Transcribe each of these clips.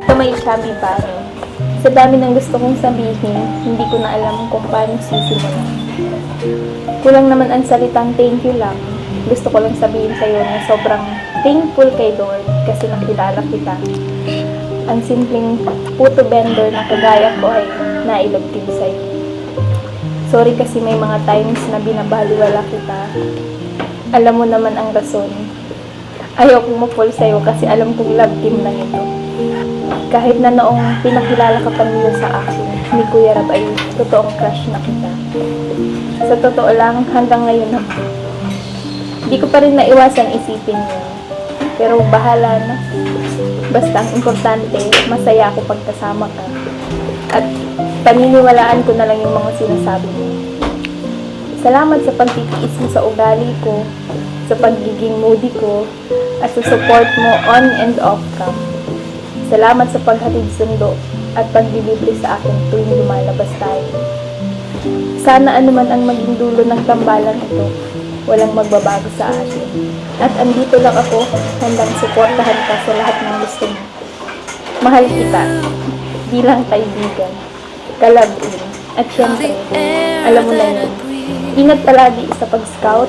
Kamay chubby pare. Sa dami ng gusto kong sabihin, hindi ko na alam kung paano sisimulan. Kulang naman ang salitang thank you lang. Gusto ko lang sabihin sa'yo na sobrang thankful kay Lord kasi nakilala kita. Ang simpleng puto vendor na kagaya ko ay nailog din sa'yo. Sorry kasi may mga times na binabaliwala kita. Alam mo naman ang rason. Ayaw kong ma-fall sa'yo kasi alam kong love team lang ito. Kahit na noong pinakilala ka pa nila sa akin, ni Kuya Rab ay totoong crush na kita. Sa totoo lang, hanggang ngayon naman. Hindi ko pa rin naiwasan isipin yun. Pero bahala na. Basta ang importante, masaya ako pagkasama ka. At paniniwalaan ko na lang yung mga sinasabi mo. Salamat sa pagtitiis mo sa ugali ko, sa pagiging moody ko, at sa support mo on and off cam. Salamat sa paghatid sundo at paglilibre sa akin tuwing lumalabas tayo. Sana anuman ang maging dulo ng tambalan ito, walang magbabago sa atin. At andito lang ako, handang suportahan ka sa lahat ng gusto mo. Mahal kita, bilang kaibigan, kalabin, at syempre, alam mo na yun. Ingat palagi sa pag-scout.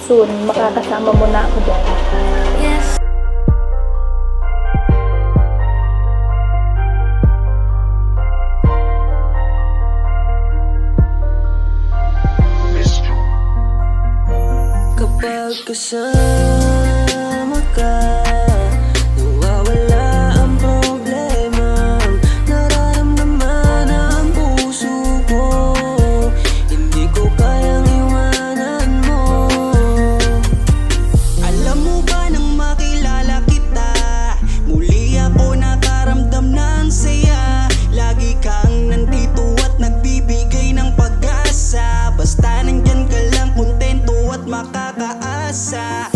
Soon, makakasama mo na ako dyan. Kapag kasama ka, nawawala ang problema. Nararamdaman ang puso ko, hindi ko kayang iwanan mo. Alam mo ba nang makilala kita, muli ako nakaramdam ng saya. Lagi kang nandito at nagbibigay ng pag-asa. Basta nandyan ka lang, kontento at makakaasa.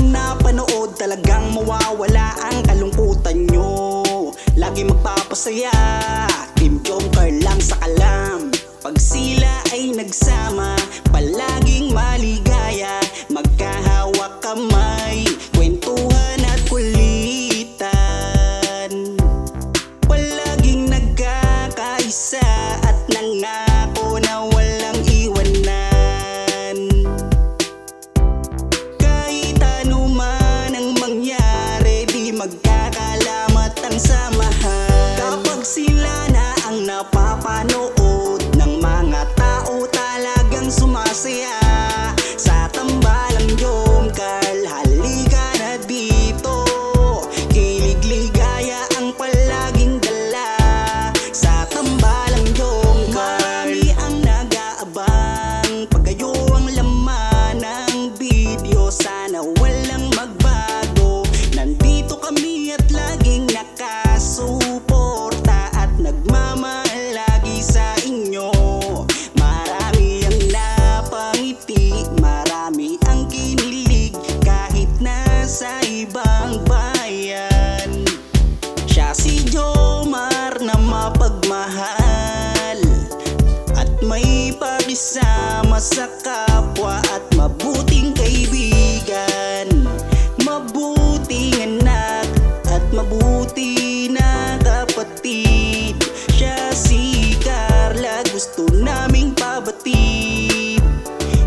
pinapanood, talagang mawawala ang kalungkutan nyo. Lagi magpapasaya, Team Joker lang sa kalam. Pag sila ay nagsama, palaging maligaya. Magkahawak kamay, kwentuhan at kulitan. Palaging nagkakaisa at nangako na walang iwanan. Kahit ano man ang mangyari, di magkakalamat ang samahan. Kapag sila na ang napapanood ng mga tao, talagang sumasaya. Sa tambalang Jomcar, halika na dito. Kilig-ligaya ang palaging dala. Sa tambalang Jomcar, marami ang nag-aabang. Pag kayo ang laman ng video, sana walang magbago. Nandito kami at laging nakasuporta at nagmamahal lagi sa inyo. Marami ang napangiti, marami ang kinilig, kahit nasa ibang bayan. Siya si Jomar na mapagmahal at may pakisama sa kapwa at mabuting kaibigan. Mabuting anak at mabuti na kapatid. Siya si Carla, gusto naming pabatid.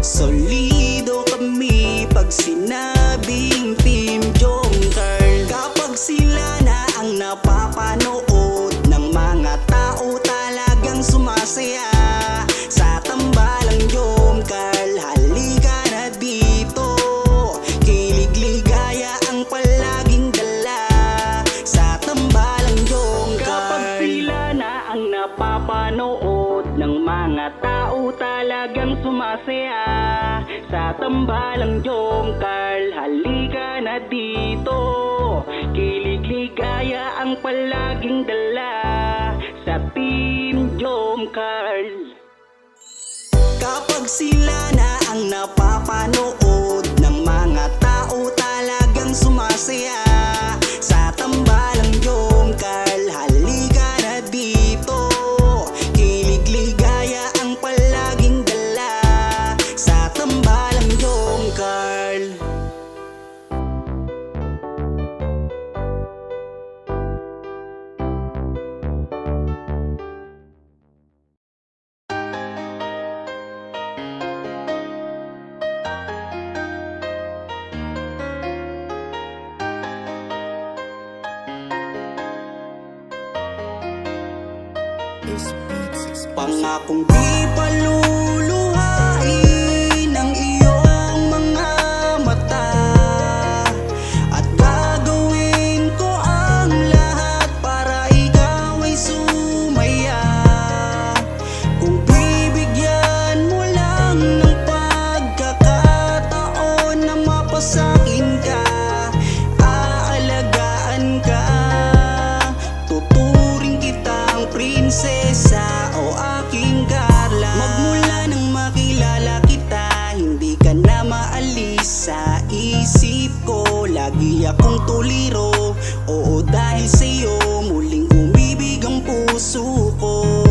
Solido kami pag sinabing Team Joker. Kapag sila na ang napapanood ng mga tao, talagang sumasaya. Sa tambalang Jomcar, halika na dito. Kilig-ligaya ang palaging dala. Sa tambalang Jomcar, kapag sila na ang napapanood ng mga tao, talagang sumasaya. Sa tambalang Jomcar, halika na dito. Kilig-ligaya ang palaging dala. Sa Team Jomcar. Kapag sila na ang napapanood ng mga tao, talagang sumasaya. Sa tambalang Jomcar, halika na dito. Kilig-ligaya ang palaging dala. Sa tambalang Jomcar. Pangakong di paluluhain ang iyong mga mata, at gagawin ko ang lahat para ikaw ay sumaya. Kung bibigyan mo lang ng pagkakataon na mapasakin ka, aalagaan ka, tuturing kitang prinsesa o aking Carla. Magmula nang makilala kita, hindi ka na maalis sa isip ko. Lagi akong tuliro, oo dahil sa'yo muling umibig ang puso ko.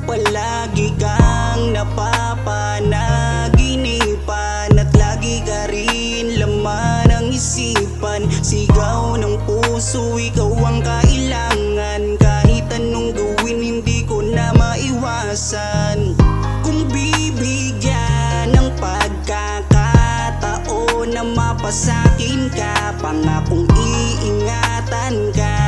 Palagi kang napapanaginipan at lagi ka rin laman ng isipan. Sigaw ng puso, ikaw ang kailangan. Kahit anong gawin, hindi ko na maiwasan. Kung bibigyan ng pagkakataon na mapasakin ka, pangakong iingatan ka.